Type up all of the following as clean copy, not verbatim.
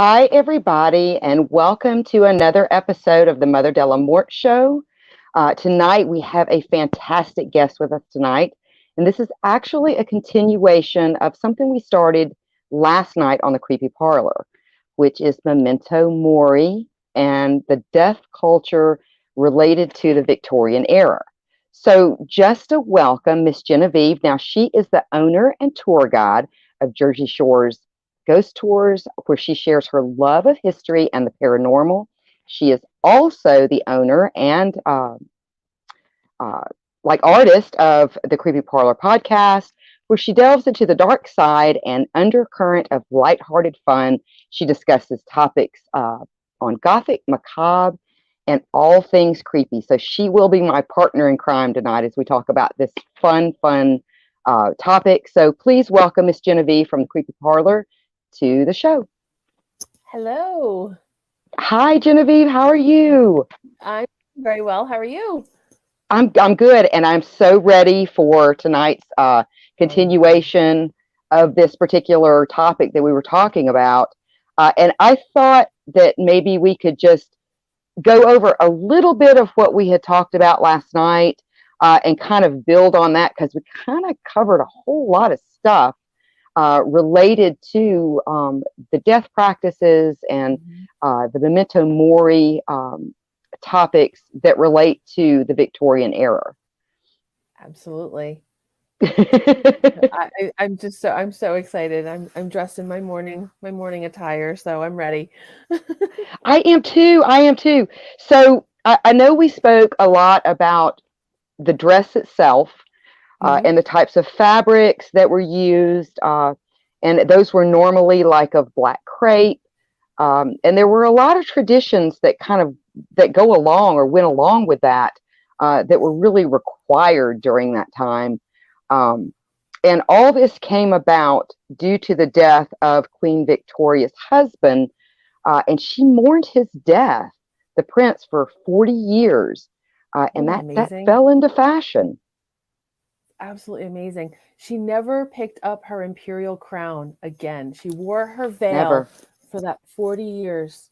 Hi, everybody, and welcome to another episode of the Mother Della Mort Show. Tonight, we have a fantastic guest with us tonight, and this is actually a continuation of something we started last night on the Creepy Parlor, which is Memento Mori and the death culture related to the Victorian era. So, just to welcome Miss Genevieve. Now, she is the owner and tour guide of Jersey Shore's Ghost Tours, where she shares her love of history and the paranormal. She is also the owner and uh, artist of the Creepy Parlor podcast, where she delves into the dark side and undercurrent of lighthearted fun. She discusses topics on gothic, macabre, and all things creepy. So she will be my partner in crime tonight as we talk about this fun topic. So please welcome Miss Genevieve from the Creepy Parlor to the show. Hello. Hi, Genevieve. How are you? I'm very well. How are you? I'm good, and I'm so ready for tonight's continuation of this particular topic that we were talking about. And I thought that maybe we could just go over a little bit of what we had talked about last night and kind of build on that, because we kind of covered a whole lot of stuff related to the death practices and the Memento Mori topics that relate to the Victorian era. Absolutely. I'm so excited. I'm dressed in my morning attire, so I'm ready. I am too. I am too. So I know we spoke a lot about the dress itself and the types of fabrics that were used. And those were normally like of black crepe. And there were a lot of traditions that go along or went along with that that were really required during that time. And all this came about due to the death of Queen Victoria's husband. And she mourned his death, the prince, for 40 years. And that fell into fashion. Absolutely amazing. She never picked up her imperial crown again. She wore her veil Never. for that 40 years.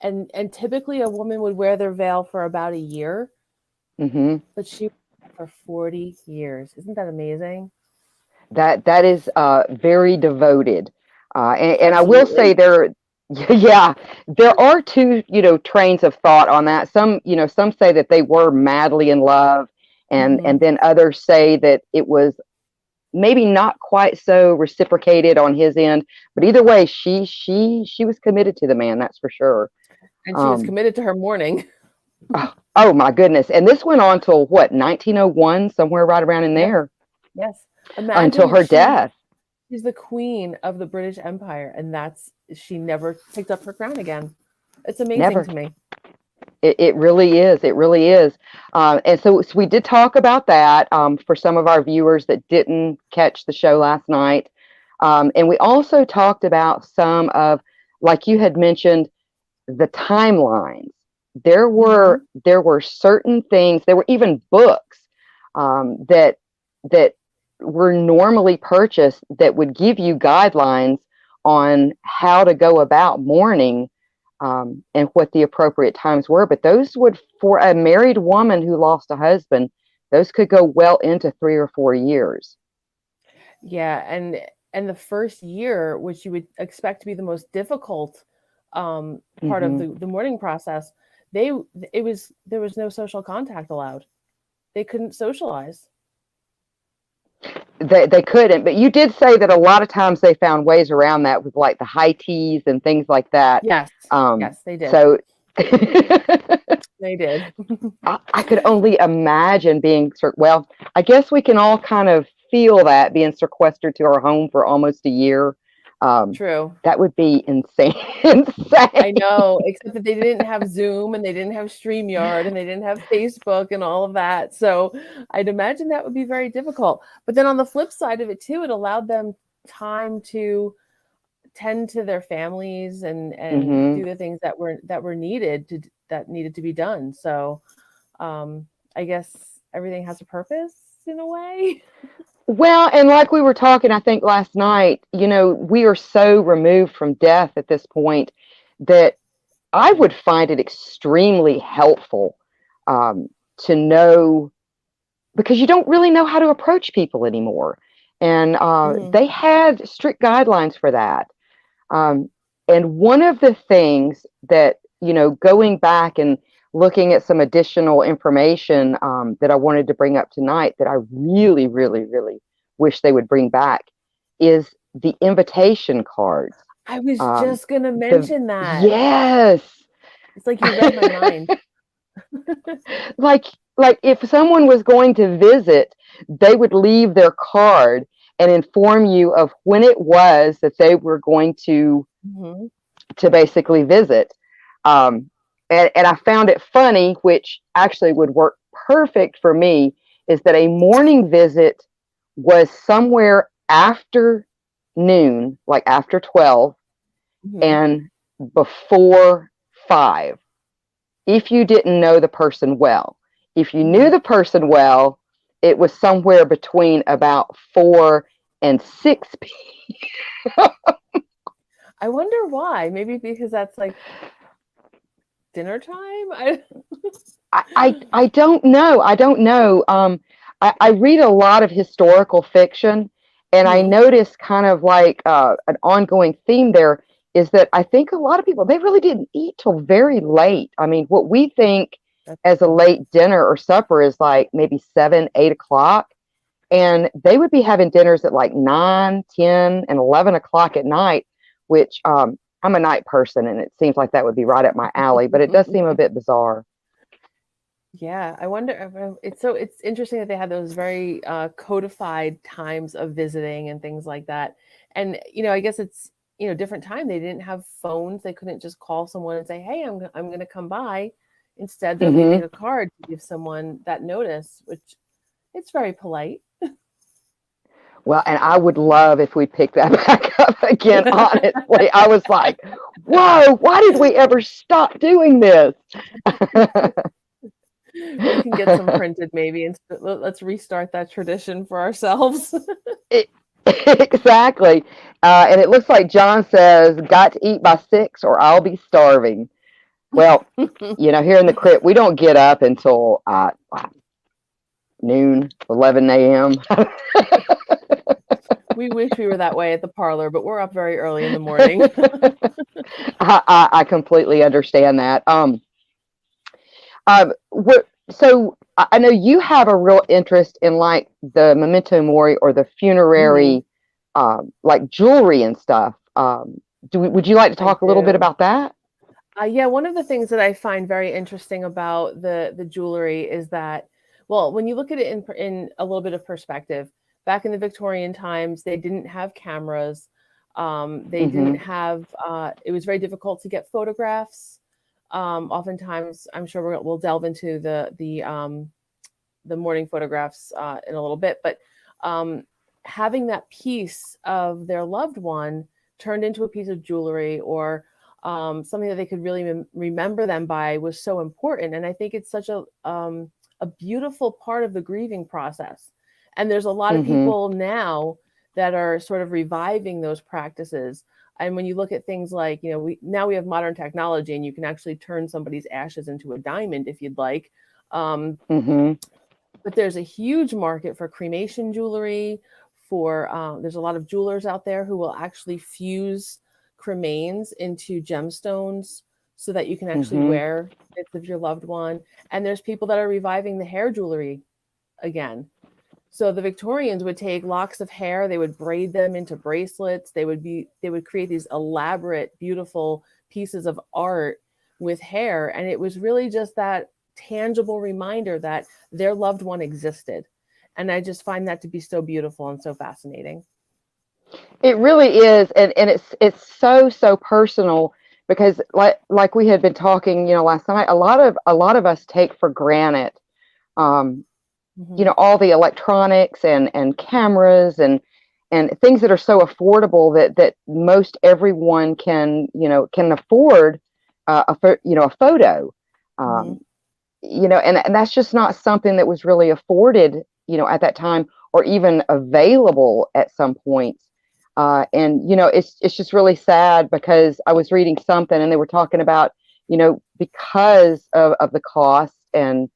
And typically a woman would wear their veil for about a year. Mm-hmm. But she for 40 years. Isn't that amazing? That is very devoted. And I will say yeah, there are two, trains of thought on that. Some say that they were madly in love, and then others say that it was maybe not quite so reciprocated on his end. But either way, she was committed to the man, that's for sure. And she was committed to her mourning. Oh my goodness! And this went on till what, 1901, somewhere right around in there. Yes. Until her death. She's the queen of the British Empire, and she never picked up her crown again. It's amazing to me. It really is. It really is. And so we did talk about that for some of our viewers that didn't catch the show last night. And we also talked about some of, like you had mentioned, the timelines. There were certain things. There were even books that were normally purchased that would give you guidelines on how to go about mourning and what the appropriate times were. But those would, for a married woman who lost a husband, those could go well into 3 or 4 years. Yeah, and the first year, which you would expect to be the most difficult part of the mourning process, there was no social contact allowed. They couldn't socialize. They couldn't, but you did say that a lot of times they found ways around that with like the high teas and things like that. Yes, yes, they did. So they did. I could only imagine being, well, I guess we can all kind of feel that, being sequestered to our home for almost a year. True. That would be insane. I know, except that they didn't have Zoom and they didn't have StreamYard and they didn't have Facebook and all of that. So I'd imagine that would be very difficult. But then on the flip side of it too, it allowed them time to tend to their families and do the things that needed to be done. So I guess everything has a purpose in a way. Well, and like we were talking, I think last night, we are so removed from death at this point. that I would find it extremely helpful to know, because you don't really know how to approach people anymore. And they had strict guidelines for that. And one of the things that, going back and looking at some additional information that I wanted to bring up tonight that I really, really, really wish they would bring back is the invitation cards. I was just going to mention that. Yes. It's like you read my mind. like if someone was going to visit, they would leave their card and inform you of when it was that they were going to basically visit. And I found it funny, which actually would work perfect for me, is that a morning visit was somewhere after noon, like after 12, and before 5. If you didn't know the person well. If you knew the person well, it was somewhere between about 4 and 6 p.m. I wonder why. Maybe because that's like dinner time? I don't know. I don't know. I read a lot of historical fiction, and I noticed kind of like an ongoing theme there is that I think a lot of people, they really didn't eat till very late. I mean, what we think as a late dinner or supper is like maybe 7, 8 o'clock. And they would be having dinners at like 9, 10, and 11 o'clock at night, which I'm a night person, and it seems like that would be right up my alley, but it does seem a bit bizarre. Yeah, I wonder. It's interesting that they had those very codified times of visiting and things like that. And I guess it's different time. They didn't have phones. They couldn't just call someone and say, "Hey, I'm going to come by." Instead, they're leaving a card to give someone that notice, which it's very polite. Well, and I would love if we pick that back up again, honestly. I was like, whoa, why did we ever stop doing this? We can get some printed maybe, and let's restart that tradition for ourselves. Exactly. And it looks like John says, got to eat by 6 or I'll be starving. Well, here in the crypt, we don't get up until noon, 11 a.m. We wish we were that way at the parlor, but we're up very early in the morning. I completely understand that. So I know you have a real interest in like the Memento Mori or the funerary, like jewelry and stuff. Would you like to talk a little bit about that? Yeah, one of the things that I find very interesting about the jewelry is that, well, when you look at it in a little bit of perspective, back in the Victorian times, they didn't have cameras. They didn't have, it was very difficult to get photographs. Oftentimes, I'm sure we'll delve into the morning photographs in a little bit, but having that piece of their loved one turned into a piece of jewelry or something that they could really remember them by was so important. And I think it's such a beautiful part of the grieving process. And there's a lot of people now that are sort of reviving those practices. And when you look at things like, we have modern technology and you can actually turn somebody's ashes into a diamond if you'd like. But there's a huge market for cremation jewelry. There's a lot of jewelers out there who will actually fuse cremains into gemstones so that you can actually wear bits of your loved one. And there's people that are reviving the hair jewelry again. So the Victorians would take locks of hair, they would braid them into bracelets. They would create these elaborate, beautiful pieces of art with hair. And it was really just that tangible reminder that their loved one existed. And I just find that to be so beautiful and so fascinating. It really is. And it's so personal because like we had been talking, last night, a lot of us take for granted, all the electronics and cameras and things that are so affordable that most everyone can afford a photo, and that's just not something that was really afforded, at that time or even available at some points. And it's just really sad because I was reading something and they were talking about, because of the cost and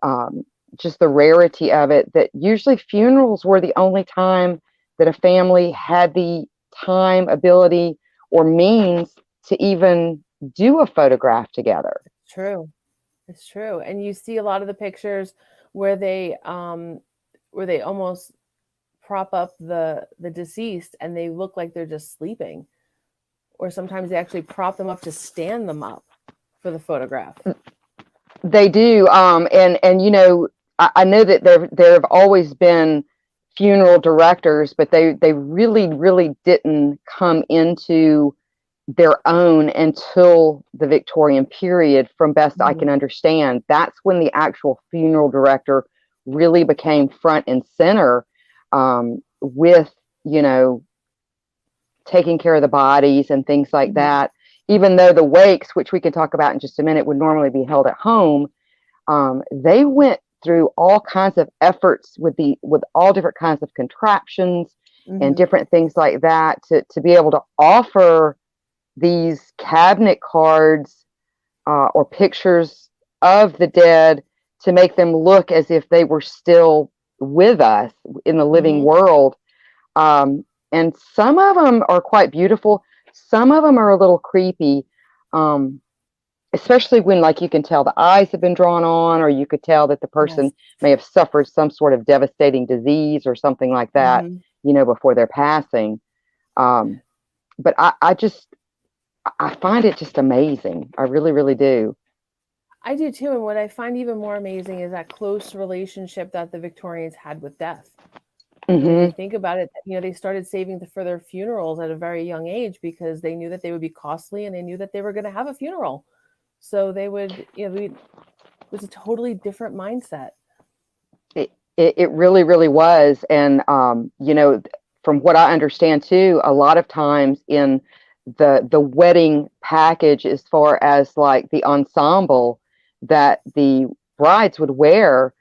um, just the rarity of it, that usually funerals were the only time that a family had the time, ability, or means to even do a photograph together. True. It's true. And you see a lot of the pictures where they almost prop up the deceased and they look like they're just sleeping. Or sometimes they actually prop them up to stand them up for the photograph. They do, and I know that there have always been funeral directors, but they really really didn't come into their own until the Victorian period. From best I Mhm. can understand, that's when the actual funeral director really became front and center, with you know taking care of the bodies and things like Mhm. that. Even though the wakes, which we can talk about in just a minute, would normally be held at home, they went through all kinds of efforts with all different kinds of contraptions and Mhm. different things like that to be able to offer these cabinet cards, or pictures of the dead, to make them look as if they were still with us in the living Mhm. world. And some of them are quite beautiful. Some of them are a little creepy. Um, Especially when, like, you can tell the eyes have been drawn on, or you could tell that the Yes. person may have suffered some sort of devastating disease or something like that, Mhm. before their passing. um, but I find it just amazing. I really really do. I do too. And what I find even more amazing is that close relationship that the Victorians had with death. When you Hmm. think about it, they started saving for their funerals at a very young age because they knew that they would be costly and they knew that they were going to have a funeral. So they would, it was a totally different mindset. It really really was. And from what I understand too, a lot of times in the wedding package, as far as like the ensemble that the brides would wear,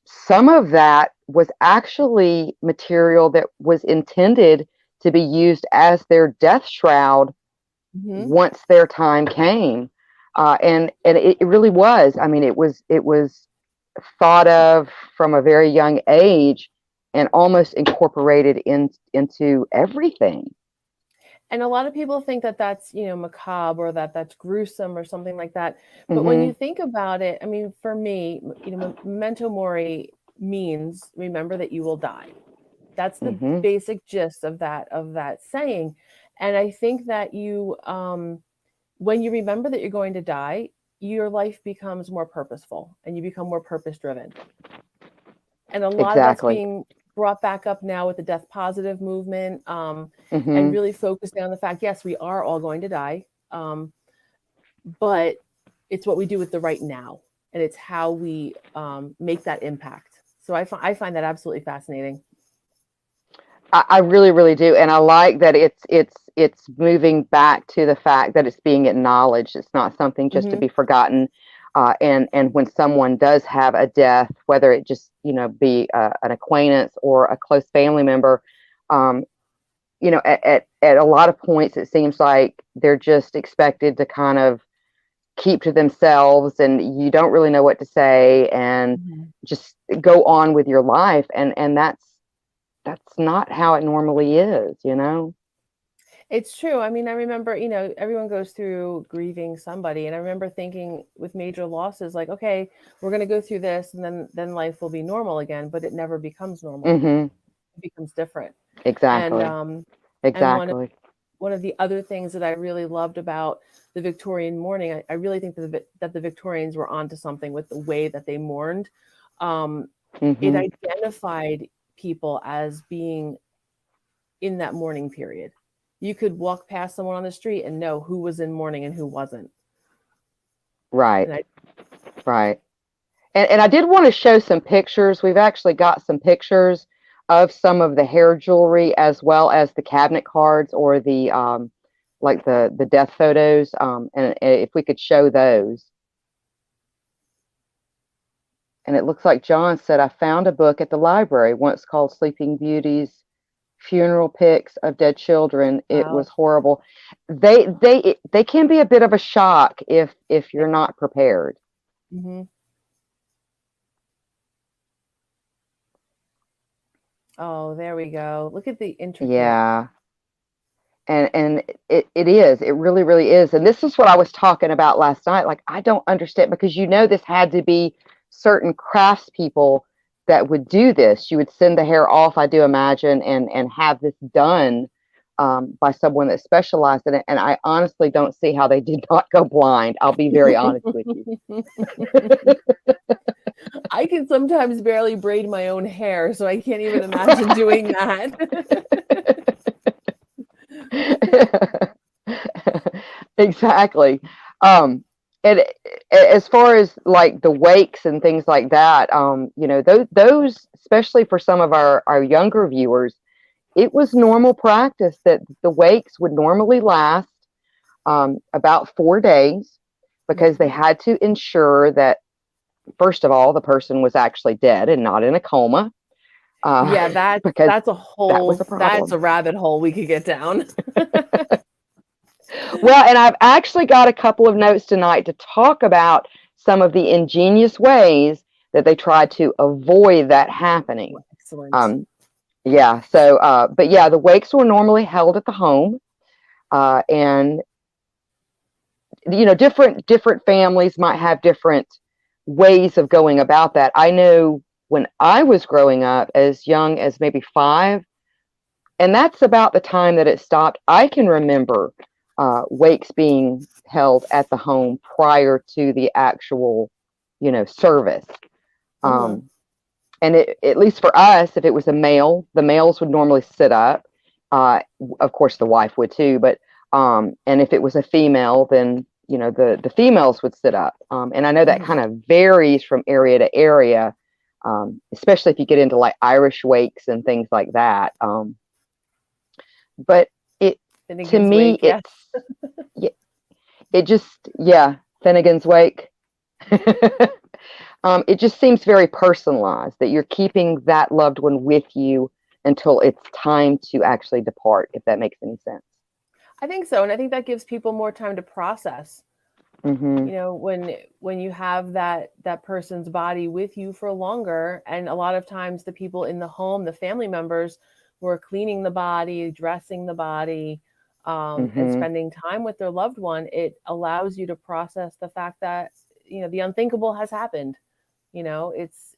some of that was actually material that was intended to be used as their death shroud Hmm. once their time came. And it really was. I mean, it was thought of from a very young age and almost incorporated into everything. And a lot of people think that that's, macabre or that that's gruesome or something like that. But when you Hmm. think about it, I mean, for me, Memento Mori means remember that you will die. That's the Hmm. basic gist of that saying. And I think that when you remember that you're going to die, your life becomes more purposeful and you become more purpose driven. And a lot of that's Exactly. being brought back up now with the death positive movement, and Hmm. really focusing on the fact, yes, we are all going to die, but it's what we do with the right now, and it's how we make that impact. So I find that absolutely fascinating. I really, really do, and I like that it's moving back to the fact that it's being acknowledged. It's not something just to Hmm. be forgotten. And when someone does have a death, whether it just be an acquaintance or a close family member, um, at a lot of points it seems like they're just expected to kind of keep to themselves, and you don't really know what to say, and Hmm. just go on with your life, and that's not how it normally is. It's true. I mean, I remember, everyone goes through grieving somebody, and I remember thinking with major losses, like, okay, we're going to go through this, and then life will be normal again, but it never becomes normal. Hmm. It becomes different. And Exactly. um, and Exactly. one of the other things that I really loved about the Victorian mourning, I really think that the Victorians were onto something with the way that they mourned. Um, it Hmm. identified people as being in that mourning period. You could walk past someone on the street and know who was in mourning and who wasn't. Right. And I, Right. And I did want to show some pictures. We've actually got some pictures of some of the hair jewelry, as well as the cabinet cards, or the like the death photos. And if we could show those. And it looks like John said, I found a book at the library once called Sleeping Beauties, funeral pics of dead children. It Wow. was horrible. They can be a bit of a shock if you're not prepared. Mm-hmm. Oh, there we go. Look at the intricate. Yeah. And it really, really is. And this is what I was talking about last night. Like, I don't understand, because this had to be certain craftspeople that would do this. You would send the hair off, I do imagine, and have this done by someone that specialized in it. And I honestly don't see how they did not go blind. I'll be very honest with you. I can sometimes barely braid my own hair, so I can't even imagine doing that. Exactly. And as far as like the wakes and things like that, those, especially for some of our younger viewers, it was normal practice that the wakes would normally last about 4 days, because they had to ensure that, first of all, the person was actually dead and not in a coma. Yeah, Because that's that was a that's problem. a rabbit hole we could get down. Well, and I've actually got a couple of notes tonight to talk about some of the ingenious ways that they tried to avoid that happening. Excellent. Yeah. So, but yeah, the wakes were normally held at the home, and different families might have different ways of going about that. I know when I was growing up, as young as maybe 5, and that's about the time that it stopped. I can remember wakes being held at the home prior to the actual, service. Mm-hmm. And at least for us, if it was a male, the males would normally sit up. Of course, the wife would too. But and if it was a female, then the females would sit up. And I know that kind of varies from area to area, especially if you get into like Irish wakes and things like that. But to Finnegan's me, Wake, yes. it just, yeah, Finnegan's Wake. It just seems very personalized, that you're keeping that loved one with you until it's time to actually depart, if that makes any sense. I think so, and I think that gives people more time to process. Mm-hmm. When you have that person's body with you for longer, and a lot of times the people in the home, the family members, who are cleaning the body, dressing the body, and Mm-hmm. spending time with their loved one, it allows you to process the fact that the unthinkable has happened. It's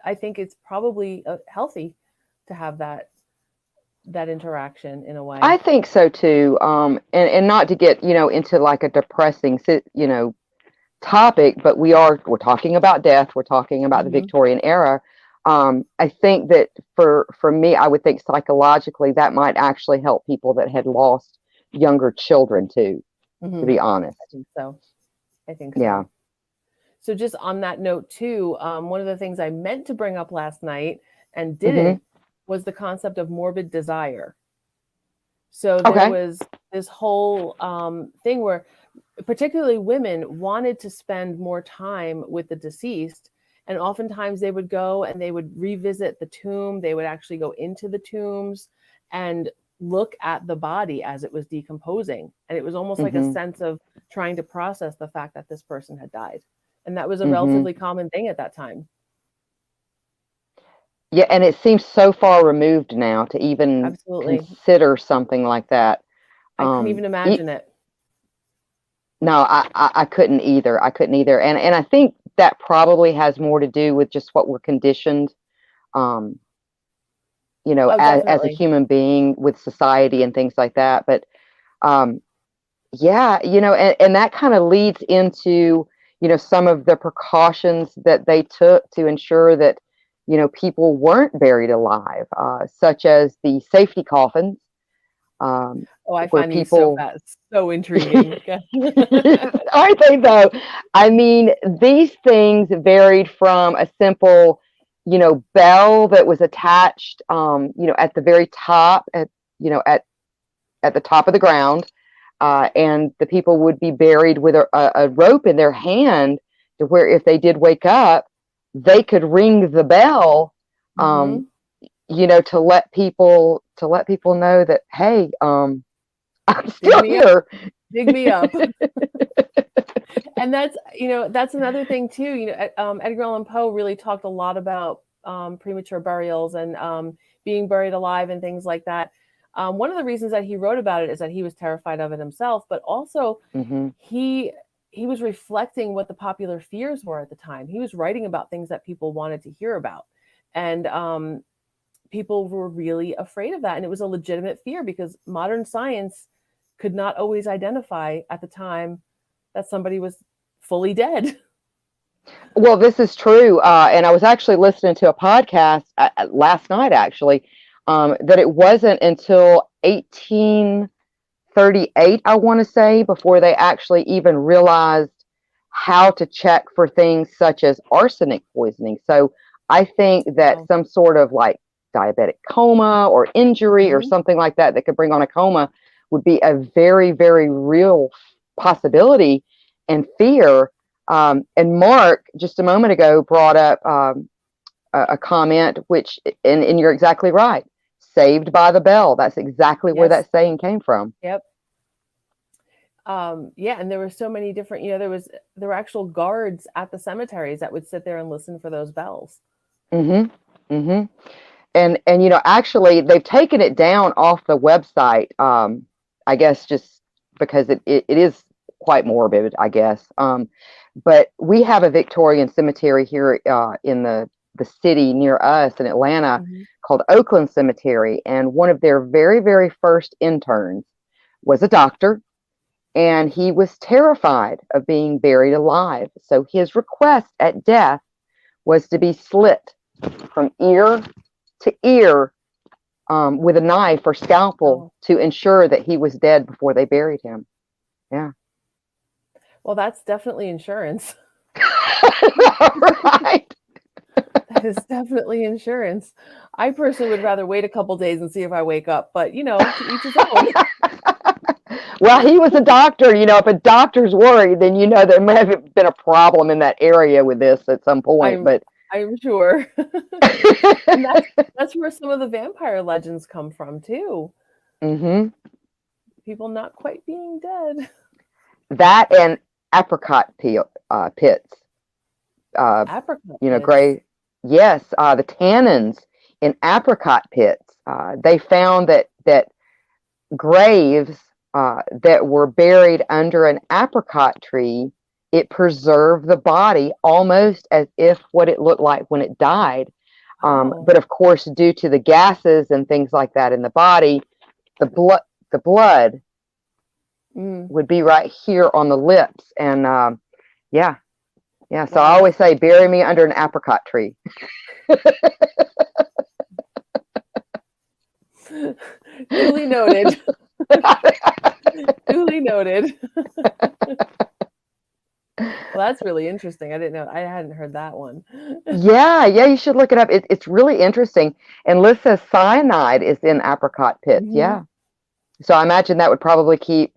I think it's probably healthy to have that interaction in a way. I think so too. And not to get into like a depressing topic, but we're talking about death. We're talking about the Mm-hmm. Victorian era. I think that for me, I would think psychologically that might actually help people that had lost younger children too. To Mm-hmm. be honest, I think so. yeah. So just on that note too, one of the things I meant to bring up last night and Mm-hmm. didn't was the concept of morbid desire. So there Okay. was this whole thing where particularly women wanted to spend more time with the deceased, and oftentimes they would go and they would revisit the tomb. They would actually go into the tombs and look at the body as it was decomposing, and it was almost like a Mm-hmm. sense of trying to process the fact that this person had died, and that was a Mm-hmm. relatively common thing at that time. Yeah, and it seems so far removed now to even Absolutely. consider something like that. I couldn't even imagine it. No, I couldn't either. I couldn't either. And I think that probably has more to do with just what we're conditioned, um, Oh, as a definitely. human being with society and things like that. But um, yeah, and that kind of leads into, some of the precautions that they took to ensure that, people weren't buried alive, such as the safety coffins, Oh, I where find these so people, fast, so intriguing. aren't they though? I mean, these things varied from a simple, bell that was attached, at the very top, at the top of the ground, and the people would be buried with a rope in their hand, to where if they did wake up, they could ring the bell. Mm-hmm. Um, to let people know that, hey, I'm Dig still me up. here. Dig me up. And that's that's another thing too. Edgar Allan Poe really talked a lot about premature burials and being buried alive and things like that. One of the reasons that he wrote about it is that he was terrified of it himself, but also Hmm. he was reflecting what the popular fears were at the time. He was writing about things that people wanted to hear about, and people were really afraid of that, and it was a legitimate fear because modern science could not always identify at the time that somebody was fully dead. Well, this is true, and I was actually listening to a podcast last night, actually, that it wasn't until 1838, I want to say, before they actually even realized how to check for things such as arsenic poisoning. So I think that Wow. some sort of like diabetic coma or injury or Mhm. something like that that could bring on a coma would be a very, very real possibility and fear. And Mark, just a moment ago, brought up a comment, which, and you're exactly right. Saved by the bell. That's exactly where Yes. that saying came from. Yep. Yeah, and there were so many different, there were actual guards at the cemeteries that would sit there and listen for those bells. Hmm. Hmm. And actually, they've taken it down off the website. I guess just because it is quite morbid, I guess. But we have a Victorian cemetery here in the city near us in Atlanta Mhm. called Oakland Cemetery, and one of their very, very first interns was a doctor, and he was terrified of being buried alive. So his request at death was to be slit from ear to ear with a knife or scalpel Oh, to ensure that he was dead before they buried him. Yeah. well, that's definitely insurance. Right. That is definitely insurance. I personally would rather wait a couple days and see if I wake up, but to each his own. Well, he was a doctor. If a doctor's worried, then there may have been a problem in that area with this at some point. I'm But I'm sure. And that's where some of the vampire legends come from too. hmm People not quite being dead. that and apricot pits. Apricot pits. Gray. Yes, the tannins in apricot pits. They found that graves that were buried under an apricot tree, it preserved the body almost as if what it looked like when it died. Oh. But of course, due to the gases and things like that in the body, the blood Mm. would be right here on the lips. And yeah, yeah. So I Wow. always say, bury me under an apricot tree. Duly noted. Duly noted. Well, that's really interesting. I didn't know. I hadn't heard that one. Yeah, yeah, you should look it up. It's really interesting. And Liz says cyanide is in apricot pits. Hmm. Yeah. So I imagine that would probably keep,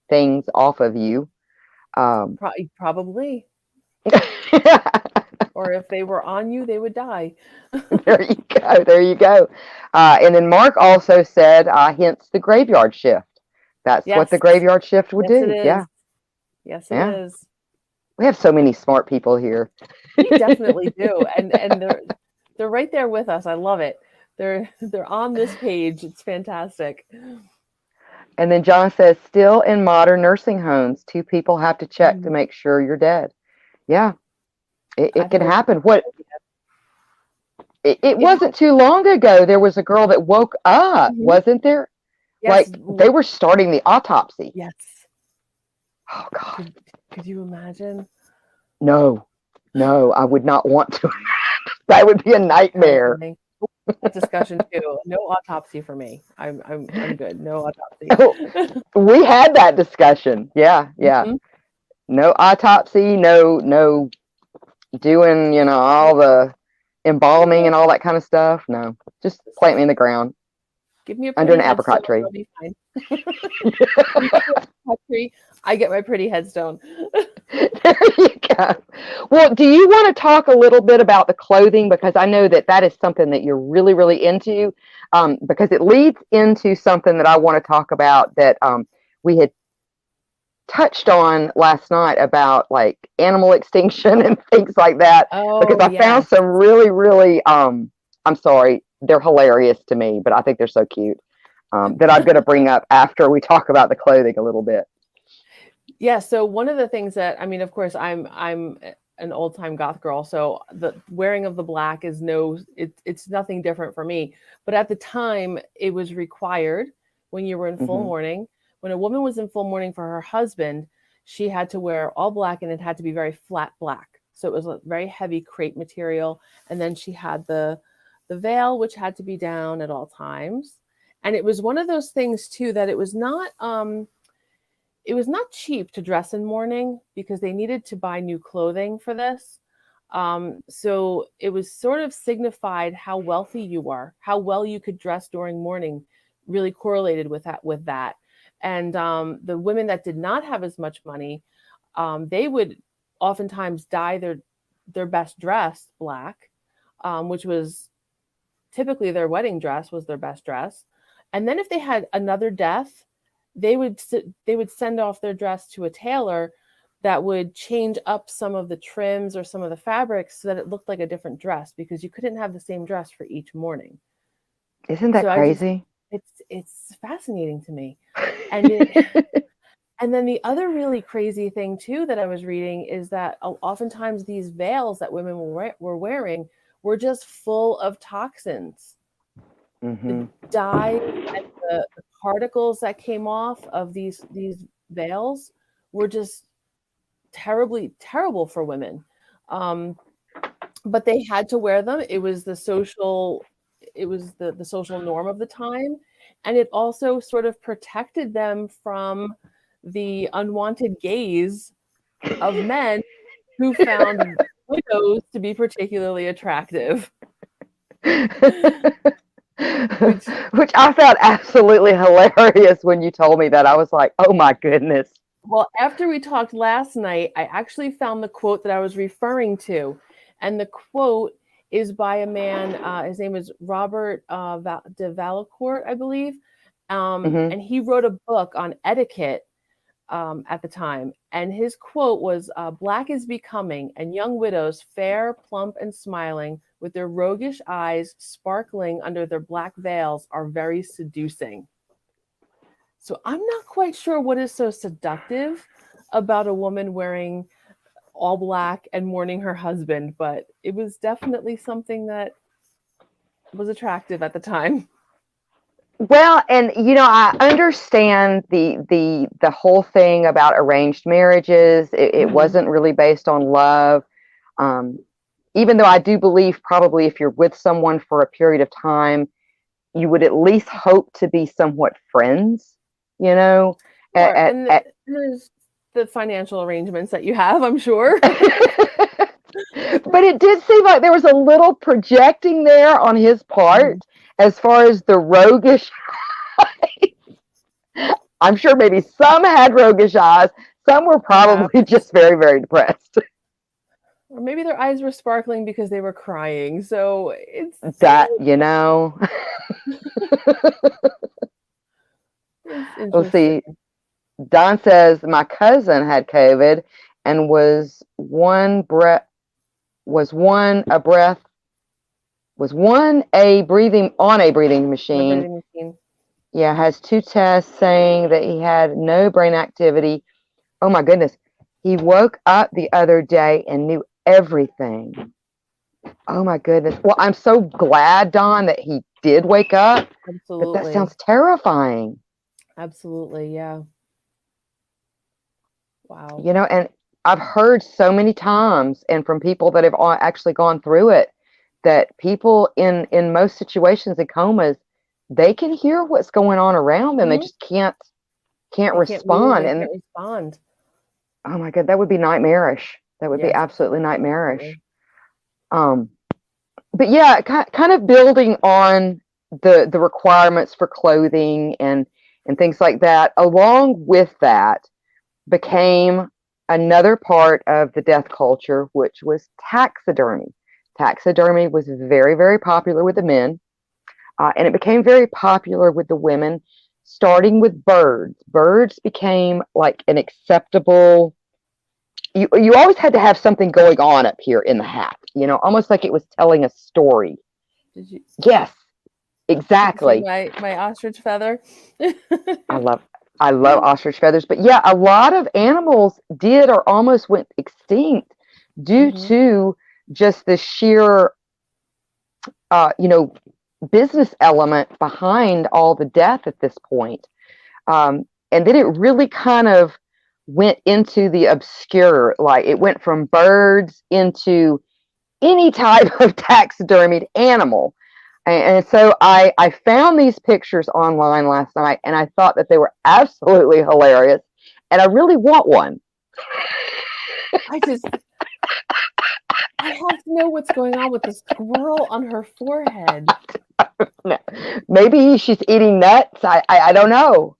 things off of you. Um, Probably. Or if they were on you, they would die. there you go. There you go. And then Mark also said, hence the graveyard shift. That's what the Yes. graveyard shift would Yes, it do. Yeah. is. Yes, it Yeah. is. We have so many smart people here. We definitely do. And they're right there with us. I love it. They're on this page. It's fantastic. And then John says, still in modern nursing homes, two people have to check to Mhm. make sure you're dead. Yeah, it I've can heard. happen. It It wasn't too long ago. There was a girl that woke up, Mhm. wasn't there? Yes. Like they were starting the autopsy. Yes. Oh God, Could you imagine? no, no, I would not want to. That would be a nightmare. Terrifying. That discussion too. No autopsy for me. I'm good. No autopsy. We had that discussion. Yeah, yeah. Mhm. No autopsy. No doing. All the embalming and all that kind of stuff. No, just plant me in the ground Give me a under pretty an headstone. apricot tree. I'll be fine. You get my apricot tree, I get my pretty headstone. There you go. Well, do you want to talk a little bit about the clothing? Because I know that that is something that you're really, really into, because it leads into something that I want to talk about that we had touched on last night about like animal extinction and things like that. Because Oh, I found yes. some really, really, I'm sorry, they're hilarious to me, but I think they're so cute that I'm going to bring up after we talk about the clothing a little bit. Yeah, so one of the things that I mean, of course, I'm an old time goth girl, so the wearing of the black is it's nothing different for me. But at the time, it was required when you were in full Hmm. mourning. When a woman was in full mourning for her husband, she had to wear all black, and it had to be very flat black. So it was a very heavy crepe material, and then she had the veil, which had to be down at all times. And it was one of those things too that it was not cheap to dress in mourning because they needed to buy new clothing for this. So it was sort of signified how wealthy you were, how well you could dress during mourning, really correlated with that. And the women that did not have as much money, they would oftentimes dye their best dress black, which was typically their wedding dress was their best dress. And then if they had another death, they would send off their dress to a tailor that would change up some of the trims or some of the fabrics so that it looked like a different dress because you couldn't have the same dress for each morning. Isn't that So crazy? it's fascinating to me. And and then the other really crazy thing too that I was reading is that oftentimes these veils that women were wearing were just full of toxins. The Hmm. dyes and the particles that came off of these veils were just terribly terrible for women. Um, but they had to wear them. It was the social norm of the time. And it also sort of protected them from the unwanted gaze of men who found widows to be particularly attractive. Which Which I found absolutely hilarious when you told me that. I was like, oh my goodness. Well, after we talked last night, I actually found the quote that I was referring to. And the quote is by a man, his name is Robert de Valacourt, I believe. Hmm. And he wrote a book on etiquette at the time. And his quote was Black is becoming, and young widows, fair, plump, and smiling, with their roguish eyes sparkling under their black veils, are very seducing. So I'm not quite sure what is so seductive about a woman wearing all black and mourning her husband, but it was definitely something that was attractive at the time. Well, and I understand the whole thing about arranged marriages. It Mm-hmm. wasn't really based on love. Um, Even though I do believe probably if you're with someone for a period of time, you would at least hope to be somewhat friends, you know, Sure. at, And at, there's the financial arrangements that you have, I'm sure. but it did seem like there was a little projecting there on his part Mhm. as far as the roguish. I'm sure maybe some had roguish eyes. Some were probably Perhaps. just very, very depressed. Or maybe their eyes were sparkling because they were crying. So That, it's we'll interesting. see. Don says my cousin had COVID and was one a breathing on a breathing On a machine. vending machine. Yeah, has two tests saying that he had no brain activity. Oh my goodness. He woke up the other day and knew everything. Oh my goodness. Well, I'm so glad, Don, that he did wake up, but that Absolutely. sounds terrifying. Absolutely. Yeah. Wow. And I've heard so many times and from people that have actually gone through it that people in most situations in comas, they can hear what's going on around them. They Mhm. just can't They can't move, respond. they And can't respond. oh my God, that would be nightmarish. That would be Yes, absolutely nightmarish. absolutely. Um, but yeah, kind of building on the requirements for clothing and things like that. Along with that became another part of the death culture, which was taxidermy. Taxidermy was very, very popular with the men, and it became very popular with the women, starting with birds. Birds became like an acceptable. You always had to have something going on up here in the hat, almost like it was telling a story. Did you Yes, see exactly. my ostrich feather? I love I love ostrich feathers, but yeah, a lot of animals did or almost went extinct due Hmm. to just the sheer uh, you know business element behind all the death at this point. And then it really kind of went into the obscure, like it went from birds into any type of taxidermied animal. And so I found these pictures online last night, and I thought that they were absolutely hilarious, and I really want one. I just I have to know what's going on with the squirrel on her forehead. Maybe she's eating nuts. I don't know.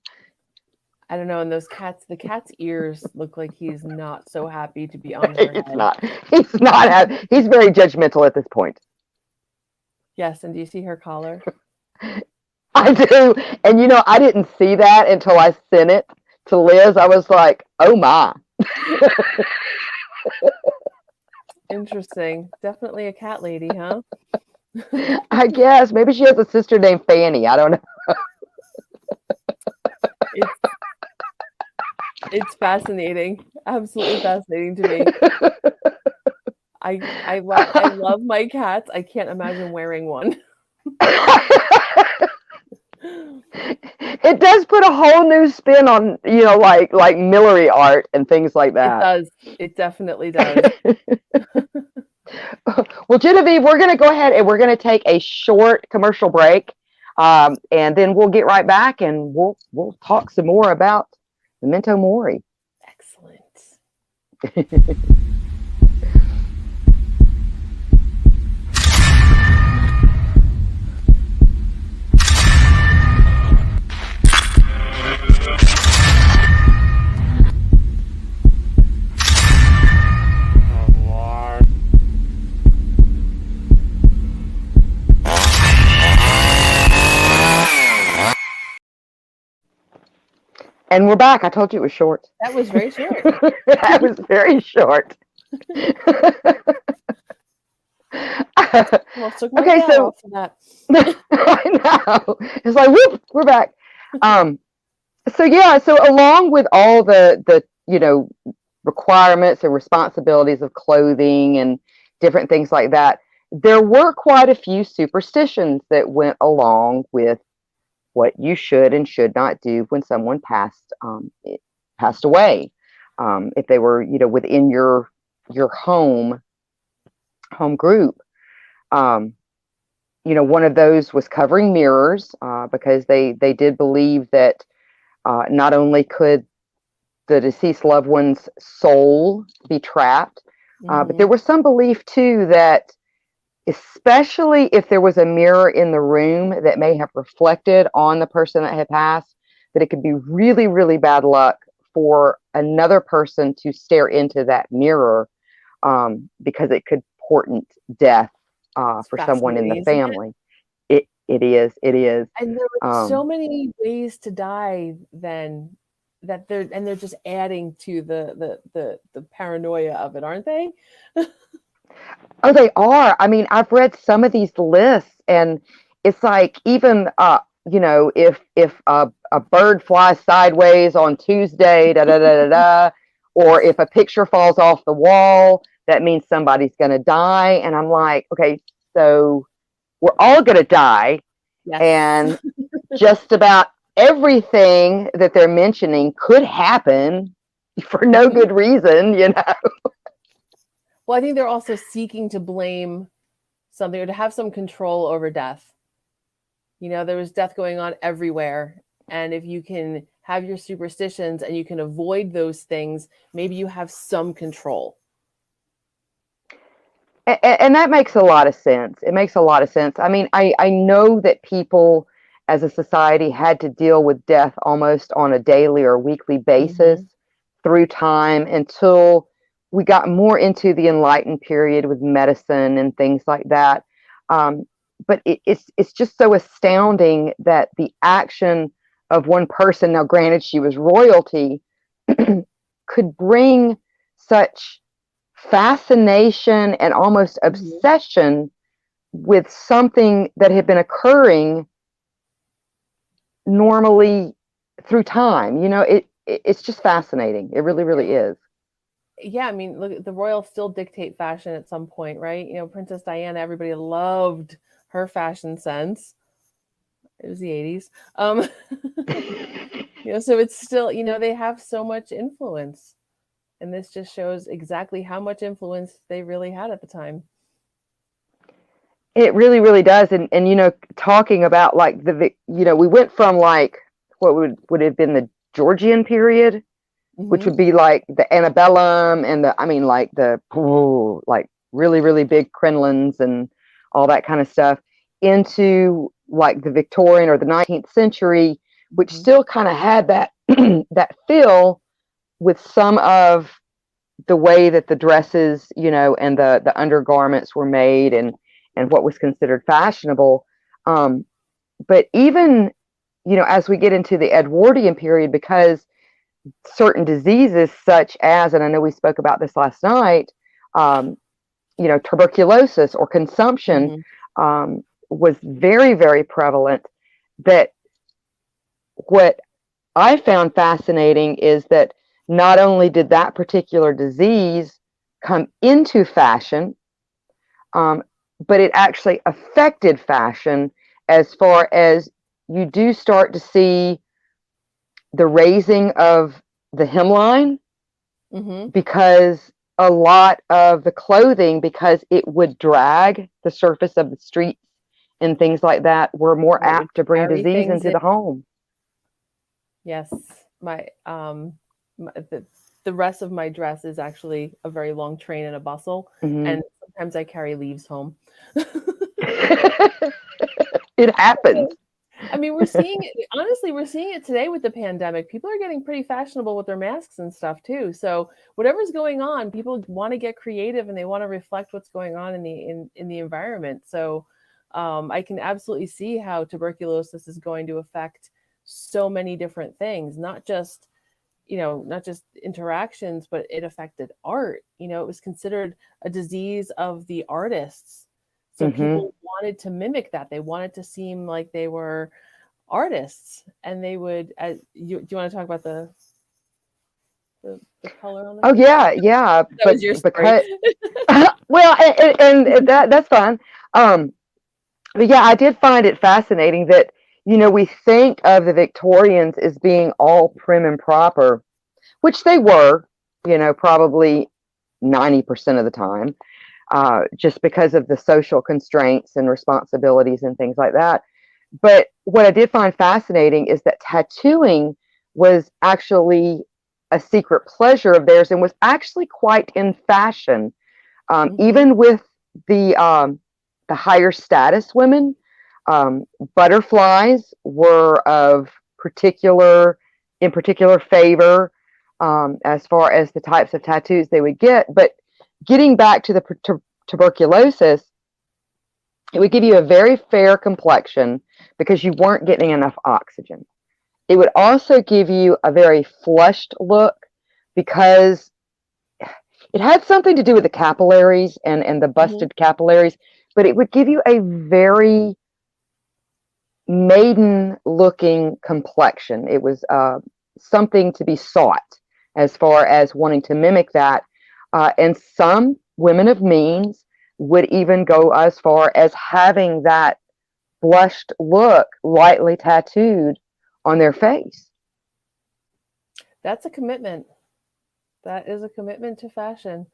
I don't know. And the cat's ears look like he's not so happy to be on her It's head. not. He's not. He's very judgmental at this point. Yes, and do you see her collar? I do, and I didn't see that until I sent it to Liz. I was like, oh my. Interesting. Definitely a cat lady, huh? I guess maybe she has a sister named Fanny. I don't know. It's it's fascinating. Absolutely fascinating to me. I love my cats. I can't imagine wearing one. It does put a whole new spin on, like Millery art and things like It that. does. It definitely does. Well, Genevieve, we're going to go ahead and we're going to take a short commercial break, and then we'll get right back and we'll talk some more about Memento Mori. Excellent. And we're back. I told you it was short. That was very short. That was very short. Well, took my Okay, hat so off for that. I know. It's like, whoop, we're back. So yeah, so along with all the requirements and responsibilities of clothing and different things like that, there were quite a few superstitions that went along with what you should and should not do when someone passed away. If they were, within your home group. Um, one of those was covering mirrors, because they did believe that not only could the deceased loved one's soul be trapped, but there Mhm. was some belief too that, especially if there was a mirror in the room that may have reflected on the person that had passed, that it could be really, really bad luck for another person to stare into that mirror, because it could portend death It's for someone in the fascinating, isn't it? family. It is. And there were so Um, many ways to die then that they're just adding to the paranoia of it, aren't they? oh, they are. I mean, I've read some of these lists, and it's like even if a bird flies sideways on Tuesday, da da da da da, or if a picture falls off the wall, that means somebody's going to die. And I'm like, okay, so we're all going to die, Yes. and just about everything that they're mentioning could happen for no Mhm. good reason. Well, I think they're also seeking to blame something or to have some control over death. There was death going on everywhere. And if you can have your superstitions and you can avoid those things, maybe you have some control. And that makes a lot of sense. It makes a lot of sense. I mean, I know that people as a society had to deal with death almost on a daily or weekly basis Hmm. through time until we got more into the enlightened period with medicine and things like that. But it's just so astounding that the action of one person, now granted she was royalty, could bring such fascination and almost obsession with something that had been occurring normally through time. It's just fascinating. It really, really is. Yeah, I mean, look, the royals still dictate fashion at some point, right? Princess Diana, everybody loved her fashion sense. It was the 80s. So it's still, they have so much influence. And this just shows exactly how much influence they really had at the time. It really, really does. And talking about like we went from like what would have been the Georgian period, which would be like the antebellum and like really, really big crinolines and all that kind of stuff, into like the Victorian or the 19th century, which still kind of had that that feel, with some of the way that the dresses, and the undergarments were made, and what was considered fashionable. But even, as we get into the Edwardian period, because certain diseases such as, and I know we spoke about this last night, tuberculosis or consumption was very, very prevalent. That what I found fascinating is that not only did that particular disease come into fashion, but it actually affected fashion, as far as you do start to see the raising of the hemline, because a lot of the clothing, because it would drag the surface of the streets and things like that, were more apt to bring disease into the home. Yes, the rest of my dress is actually a very long train and a bustle, and sometimes I carry leaves home. It happens. I mean, we're seeing it today with the pandemic. People are getting pretty fashionable with their masks and stuff too. So whatever's going on, people want to get creative and they want to reflect what's going on in the environment. So I can absolutely see how tuberculosis is going to affect so many different things, not just interactions, but it affected art. It was considered a disease of the artists. So people wanted to mimic that. They wanted to seem like they were artists, and they would. Do you want to talk about the color on the? Oh yeah. That was your story. Because well, and that's fine. But yeah, I did find it fascinating that we think of the Victorians as being all prim and proper, which they were, probably 90% of the time. Just because of the social constraints and responsibilities and things like that. But what I did find fascinating is that tattooing was actually a secret pleasure of theirs, and was actually quite in fashion, even with the higher status women. Butterflies were in particular favor, as far as the types of tattoos they would get. But getting back to the tuberculosis, it would give you a very fair complexion because you weren't getting enough oxygen. It would also give you a very flushed look because it had something to do with the capillaries and the busted capillaries, but it would give you a very maiden looking complexion. It was something to be sought as far as wanting to mimic that. And some women of means would even go as far as having that blushed look lightly tattooed on their face. That's a commitment. That is a commitment to fashion.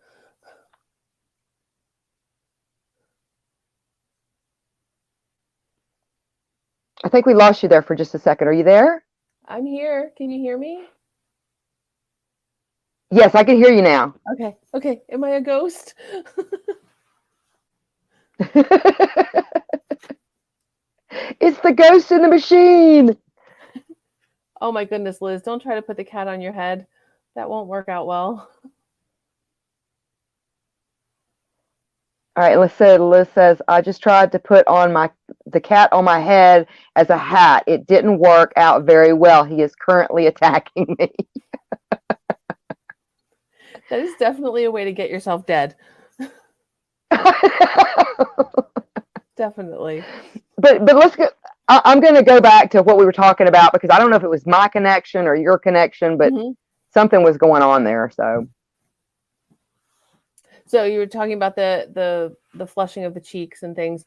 I think we lost you there for just a second. Are you there? I'm here. Can you hear me? Yes, I can hear you now. Okay. Am I a ghost? It's the ghost in the machine. Oh my goodness, Liz, don't try to put the cat on your head. That won't work out well. All right, Liz says, I just tried to put on the cat on my head as a hat. It didn't work out very well. He is currently attacking me. That is definitely a way to get yourself dead. Definitely. But let's go. I'm going to go back to what we were talking about, because I don't know if it was my connection or your connection, but something was going on there. So you were talking about the flushing of the cheeks and things.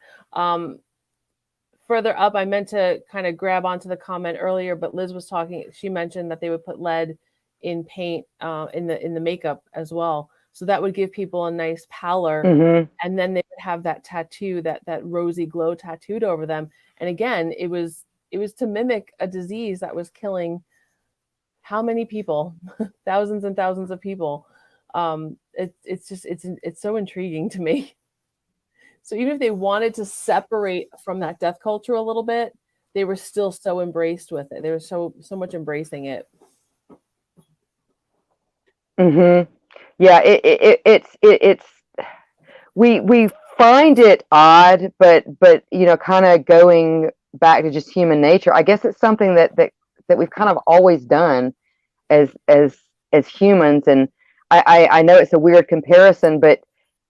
Further up, I meant to kind of grab onto the comment earlier, but Liz was talking. She mentioned that they would put lead in paint in the makeup as well, so that would give people a nice pallor, and then they would have that tattoo, that rosy glow tattooed over them. And again, it was to mimic a disease that was killing how many people? Thousands and thousands of people. It's so intriguing to me. So even if they wanted to separate from that death culture a little bit, they were still so embraced with it. They were so much embracing it. Yeah, it's we find it odd, but kind of going back to just human nature. I guess it's something that we've kind of always done as humans. And I know it's a weird comparison, but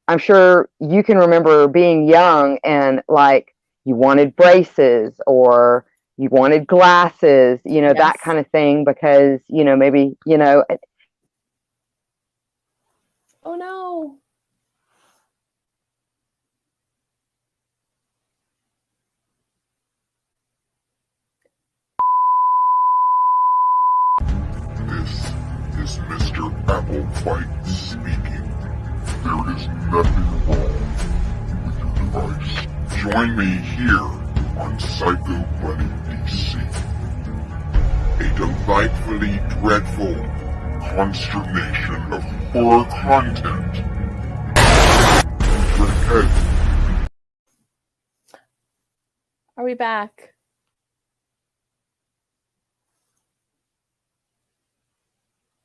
I'm sure you can remember being young and like you wanted braces or you wanted glasses, Yes. that kind of thing, because maybe Oh no. This is Mr. Applewhite speaking. There is nothing wrong with your device. Join me here on Psycho Bunny DC. A delightfully dreadful consternation of horror content. Turn ahead. Are we back?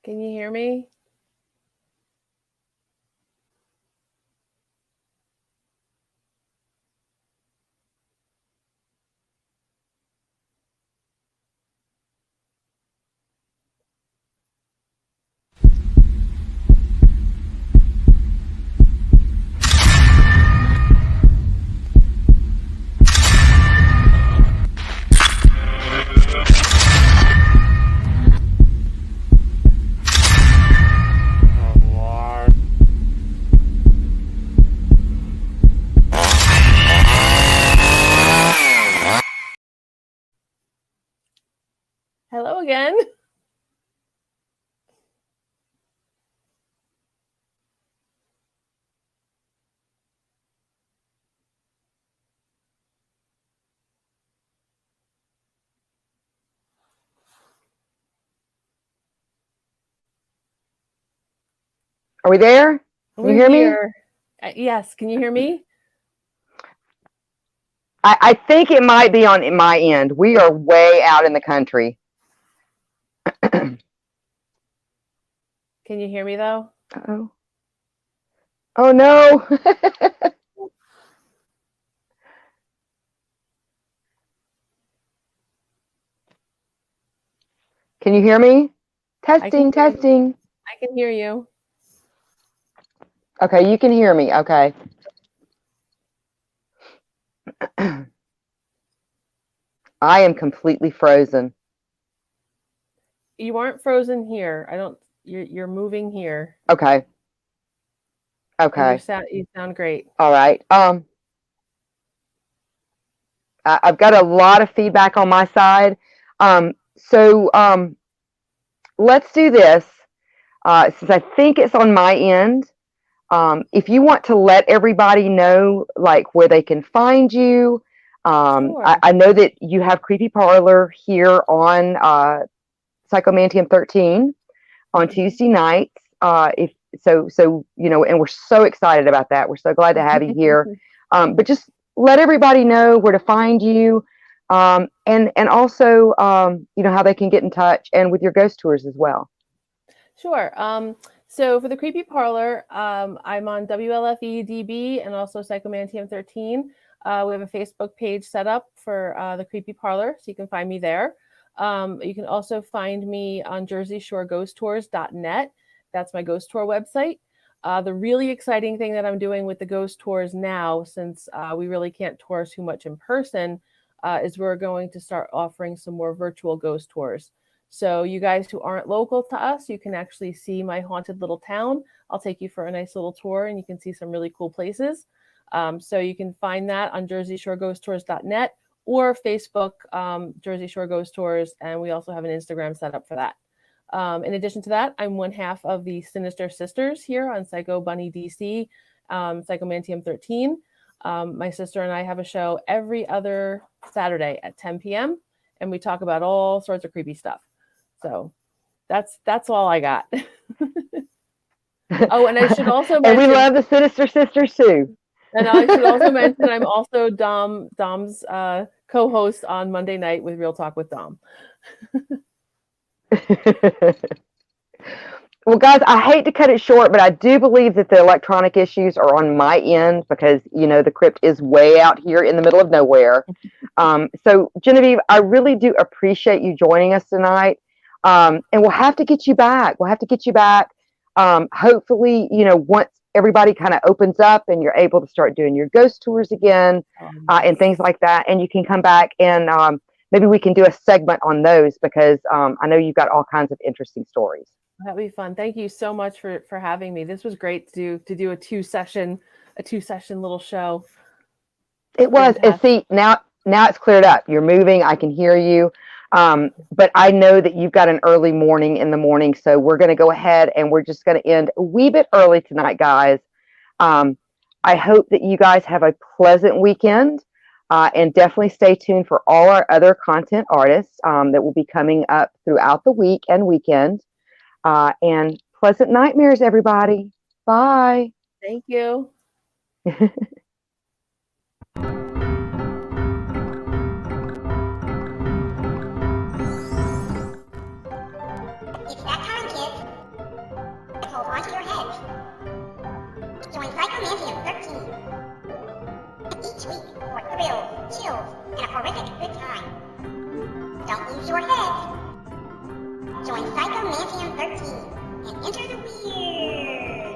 Can you hear me? Hello again. Are we there? Can you hear me? Yes. Can you hear me? I think it might be on my end. We are way out in the country. Can you hear me though? Uh-oh. Oh no. Can you hear me? Testing. I can hear you. Okay, you can hear me. Okay. I am completely frozen. You aren't frozen here. You're moving here. Okay. You sound great. All right. I've got a lot of feedback on my side. So let's do this. Since I think it's on my end, if you want to let everybody know like where they can find you, Sure. I know that you have Creepy Parlor here on Psychomantium 13 on Tuesday nights. And we're so excited about that. We're so glad to have you here. But just let everybody know where to find you, and also how they can get in touch, and with your ghost tours as well. Sure. So for the Creepy Parlor, I'm on WLFE-DB and also Psychomantium 13. We have a Facebook page set up for the Creepy Parlor, so you can find me there. You can also find me on JerseyShoreGhostTours.net. That's my ghost tour website. The really exciting thing that I'm doing with the ghost tours now, since we really can't tour too much in person, is we're going to start offering some more virtual ghost tours. So you guys who aren't local to us, you can actually see my haunted little town. I'll take you for a nice little tour and you can see some really cool places. So you can find that on JerseyShoreGhostTours.net or Facebook, Jersey Shore Ghost Tours. And we also have an Instagram set up for that. In addition to that, I'm one half of the Sinister Sisters here on Psycho Bunny DC, Psychomantium 13. My sister and I have a show every other Saturday at 10 p.m. and we talk about all sorts of creepy stuff. So that's all I got. Oh, and I should also mention, and we love the Sinister Sisters too. And I should also mention I'm also Dom's co-host on Monday night with Real Talk with Dom. Well, guys, I hate to cut it short, but I do believe that the electronic issues are on my end because, you know, the crypt is way out here in the middle of nowhere. So, Genevieve, I really do appreciate you joining us tonight. And we'll have to get you back. Hopefully, you know, once everybody kind of opens up and you're able to start doing your ghost tours again and things like that. And you can come back and maybe we can do a segment on those because I know you've got all kinds of interesting stories. That'd be fun. Thank you so much for having me. This was great to do a two session little show. It was. And see, now it's cleared up. You're moving. I can hear you. But I know that you've got an early morning in the morning, so we're going to go ahead and we're just going to end a wee bit early tonight, guys. I hope that you guys have a pleasant weekend, and definitely stay tuned for all our other content artists that will be coming up throughout the week and weekend. And pleasant nightmares, everybody. Bye. Thank you. It's that time, kids. Hold on to your heads. Join Psychomantium 13. Each week for thrills, chills, and a horrific good time. Don't lose your heads. Join Psychomantium 13 and enter the weird.